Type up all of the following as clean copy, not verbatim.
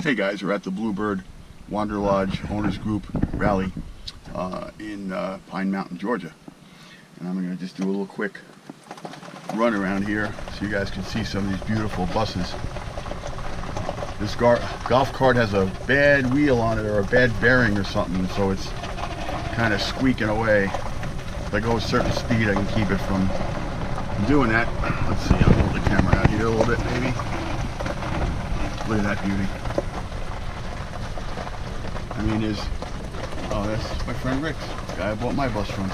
Hey guys, we're at the Bluebird Wanderlodge Owners Group Rally in Pine Mountain, Georgia. And I'm going to just do a little quick run around here so you guys can see some of these beautiful buses. This golf cart has a bad wheel on it or a bad bearing or something, so it's kind of squeaking away. If I go a certain speed, I can keep it from doing that. Let's see, I'll hold the camera out here a little bit maybe. Look at that beauty. I mean, that's my friend Rick, the guy I bought my bus from.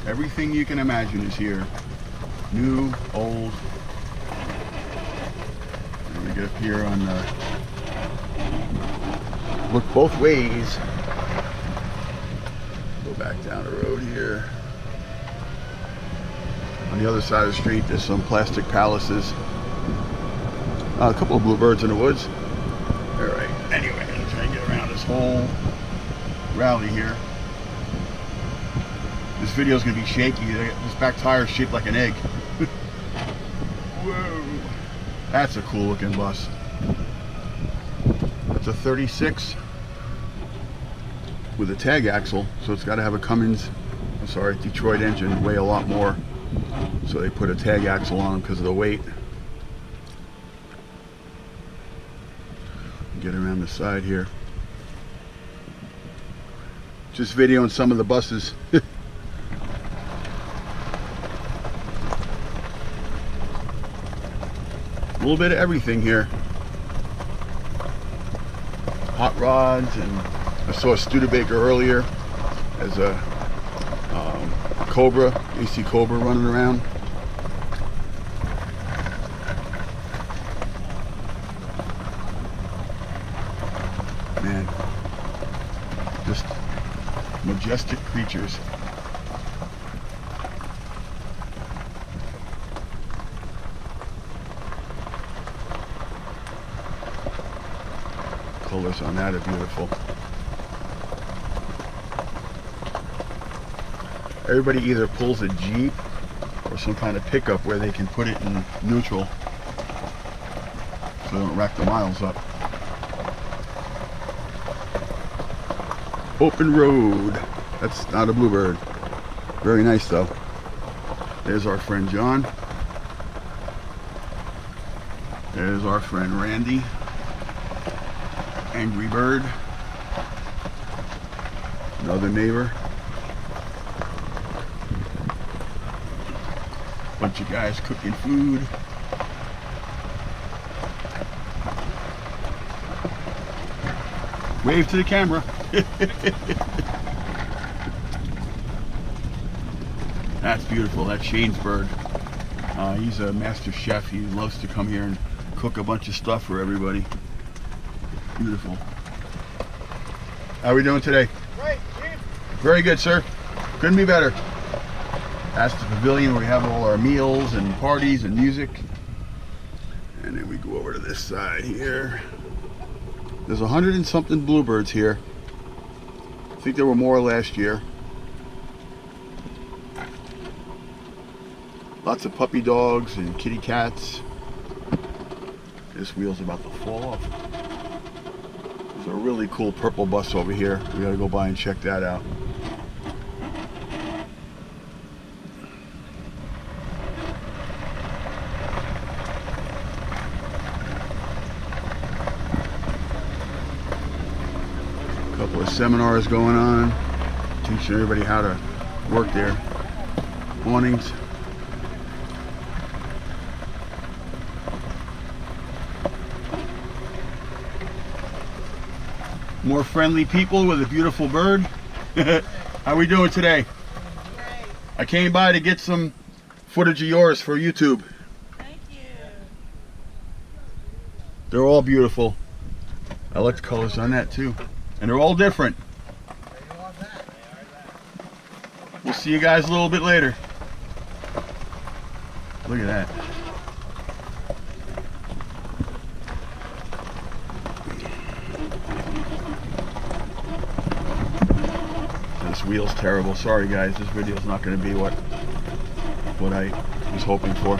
Everything you can imagine is here. New, old. And we get up here on look both ways. Go back down the road here. On the other side of the street, there's some plastic palaces. A couple of bluebirds in the woods. All right. Anyway, I'm trying to get around this whole rally here. This video is going to be shaky. This back tire is shaped like an egg. Whoa. That's a cool looking bus. It's a 36 with a tag axle, so it's got to have a Detroit engine, weigh a lot more. So they put a tag axle on them because of the weight. Get around the side here. Just videoing some of the buses. A little bit of everything here. Hot rods, and I saw a Studebaker earlier as a Cobra, AC Cobra running around. Man, just majestic creatures. Colors on that are beautiful. Everybody either pulls a Jeep or some kind of pickup where they can put it in neutral so they don't rack the miles up. Open road. That's not a Bluebird. Very nice though. There's our friend John. There's our friend Randy. Angry Bird. Another neighbor. Bunch of guys cooking food. Wave to the camera. That's beautiful. That's Shane's bird. He's a master chef. He loves to come here and cook a bunch of stuff for everybody. Beautiful. How are we doing today? Great, Chief. Very good, sir. Couldn't be better. That's the pavilion where we have all our meals and parties and music. And then we go over to this side here. There's 100 and something bluebirds here. I think there were more last year. Lots of puppy dogs and kitty cats. This wheel's about to fall off. There's a really cool purple bus over here. We gotta go by and check that out. Couple of seminars going on, teaching everybody how to work their awnings. More friendly people with a beautiful bird. How we doing today? Great. I came by to get some footage of yours for YouTube. Thank you. They're all beautiful. I like the colors on that too. And they're all different. We'll see you guys a little bit later. Look at that. This wheel's terrible. Sorry guys, this video's not going to be what I was hoping for.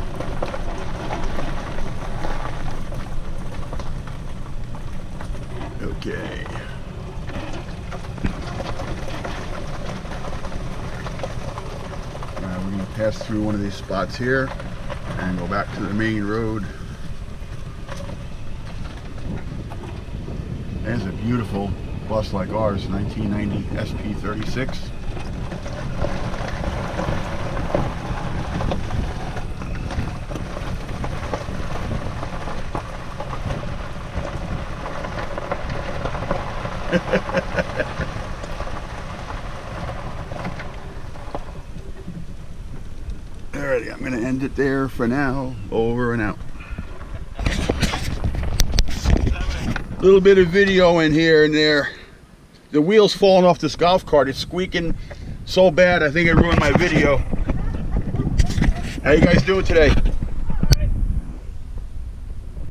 Okay. We're going to pass through one of these spots here and go back to the main road. There's a beautiful bus like ours, 1990 SP36. Alrighty, I'm going to end it there for now. Over and out. A little bit of video in here and there. The wheel's falling off this golf cart. It's squeaking so bad I think it ruined my video. How you guys doing today?